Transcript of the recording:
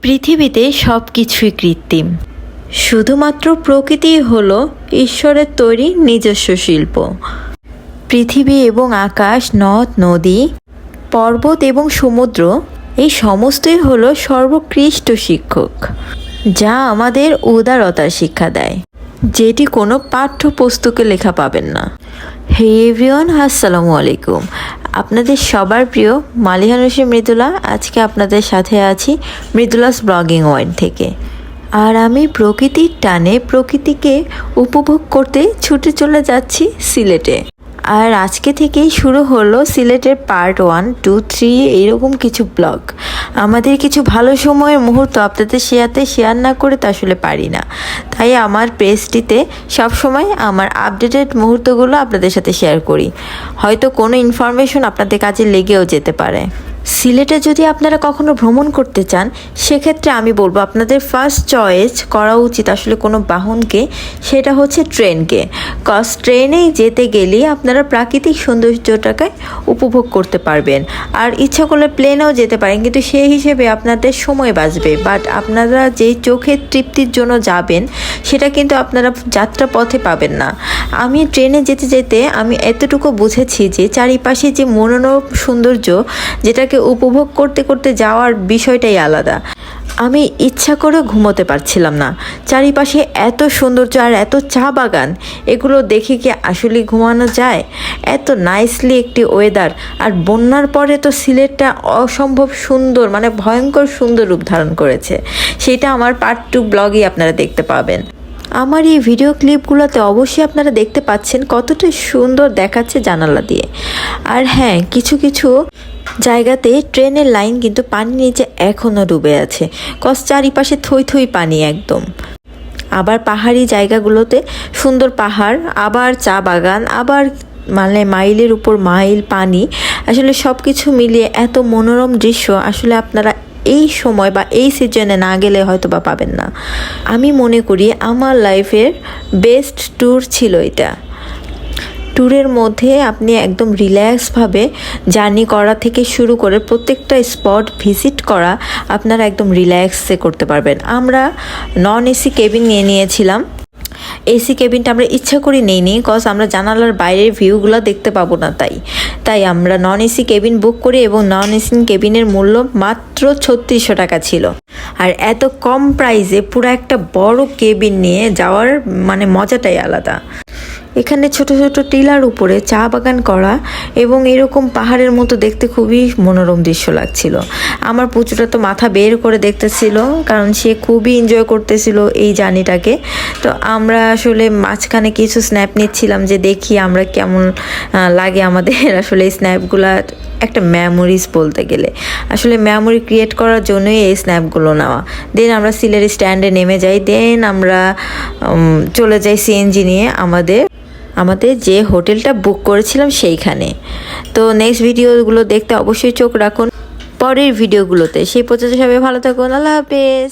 পৃথিবীতে সব কিছুই কৃত্রিম, শুধুমাত্র প্রকৃতিই হলো ঈশ্বরের তৈরি নিজস্ব শিল্প। পৃথিবী এবং আকাশ, নদ নদী, পর্বত এবং সমুদ্র, এই সমস্তই হলো সর্বোৎকৃষ্ট শিক্ষক, যা আমাদের উদারতার শিক্ষা দেয়, যেটি কোনো পাঠ্যপুস্তকে লেখা পাবেন না। হে এভরিওয়ান, আসসালামু আলাইকুম। আপনাদের সবার প্রিয় মালিহা নূসী মৃদুলা আজকে আপনাদের সাথে আছি মৃদুলাস ব্লগিং ওয়ার্ল্ড থেকে। আর আমি প্রকৃতির টানে প্রকৃতিকে উপভোগ করতে ছুটে চলে যাচ্ছি সিলেটে। আর আজকে থেকেই শুরু হলো সিলেটের পার্ট 1, 2, 3 এইরকম কিছু ব্লগ। আমাদের কিছু ভালো সময়ের মুহূর্ত আপনাদের শেয়ার না করে তো আসলে পারি না, তাই আমার পেজটিতে সবসময় আমার আপডেটেড মুহূর্তগুলো আপনাদের সাথে শেয়ার করি। হয়তো কোনো ইনফরমেশন আপনাদের কাজে লেগেও যেতে পারে। সিলেটে যদি আপনারা কখনো ভ্রমণ করতে চান, সেক্ষেত্রে আমি বলবো আপনাদের ফার্স্ট চয়েস করা উচিত আসলে কোনো বাহনকে, সেটা হচ্ছে ট্রেনকে। কজ ট্রেনেই যেতে গেলেই আপনারা প্রাকৃতিক সৌন্দর্যটাকে উপভোগ করতে পারবেন। আর ইচ্ছা করলে প্লেনেও যেতে পারেন, কিন্তু সেই হিসেবে আপনাদের সময় বাঁচবে। বাট আপনারা যেই চোখের তৃপ্তির জন্য যাবেন, সেটা কিন্তু আপনারা যাত্রা পথে পাবেন না। আমি ট্রেনে যেতে যেতে আমি এতটুকু বুঝেছি যে চারিপাশে যে মনোরম সৌন্দর্য, যেটাকে উপভোগ করতে করতে যাওয়ার বিষয়টাই আলাদা। আমি ইচ্ছা করে ঘুমোতে পারছিলাম না। চারিপাশে এত সৌন্দর্য আর এত চা বাগান, এগুলো দেখে কি আসলে ঘুমানো যায়? এত নাইসলি একটি ওয়েদার। আর বন্যার পরে তো সিলেটটা অসম্ভব সুন্দর, মানে ভয়ঙ্কর সুন্দর রূপ ধারণ করেছে। সেটা আমার পার্ট 2 ব্লগই আপনারা দেখতে পাবেন। আমার এই ভিডিও ক্লিপগুলোতে অবশ্যই আপনারা দেখতে পাচ্ছেন কতটা সুন্দর দেখাচ্ছে জানালা দিয়ে। আর হ্যাঁ, কিছু কিছু জায়গাতে ট্রেনের লাইন কিন্তু পানির নিচে এখনও ডুবে আছে, কজ চারিপাশে থই থই পানি একদম। আবার পাহাড়ি জায়গাগুলোতে সুন্দর পাহাড়, আবার চা বাগান, আবার মানে মাইলের উপর মাইল পানি। আসলে সব কিছু মিলিয়ে এত মনোরম দৃশ্য আসলে আপনারা এই সময় বা এই সিজনে না গেলে হয়তো বা পাবেন না। আমি মনে করি আমার লাইফের বেস্ট ট্যুর ছিল এটা। ট্যুরের মধ্যে আপনি একদম রিল্যাক্সভাবে জার্নি করা থেকে শুরু করে প্রত্যেকটা স্পট ভিজিট করা আপনারা একদম রিল্যাক্সে করতে পারবেন। আমরা নন এসি কেবিন নিয়েছিলাম। এসি কেবিনটা আমরা ইচ্ছা করি নেইনি, কজ আমরা জানালার বাইরের ভিউগুলো দেখতে পাবো না, তাই আমরা নন এসি কেবিন বুক করি এবং নন এসি কেবিনের মূল্য মাত্র 3600 টাকা ছিল। আর এত কম প্রাইসে পুরো একটা বড় কেবিন নিয়ে যাওয়ার মানে মজাটাই আলাদা। এখানে ছোট ছোট টিলার উপরে চা বাগান করা এবং এরকম পাহাড়ের মতো দেখতে খুবই মনোরম দৃশ্য লাগছিল। আমার পুচুটা তো মাথা বের করে দেখতেছিল, কারণ সে খুবই এনজয় করতেছিল এই জার্নিটাকে। তো আমরা আসলে মাঝখানে কিছু স্ন্যাপ নিচ্ছিলাম যে দেখি আমরা কেমন লাগে আমাদের। আসলে এই স্ন্যাপগুলা একটা মেমোরিজ বলতে গেলে, আসলে মেমোরি ক্রিয়েট করার জন্যই এই স্ন্যাপগুলো নেওয়া। দেন আমরা সিলেট স্ট্যান্ডে নেমে যাই, দেন আমরা চলে যাই সিএনজি নিয়ে আমাদের যে হোটেলটা বুক করেছিলাম সেইখানে। তো নেক্সট ভিডিওগুলো দেখতে অবশ্যই চোখ রাখুন পরের ভিডিওগুলোতে। সেই পর্যন্ত সবাই ভালো থাকুন। আল্লাহ হাফেজ।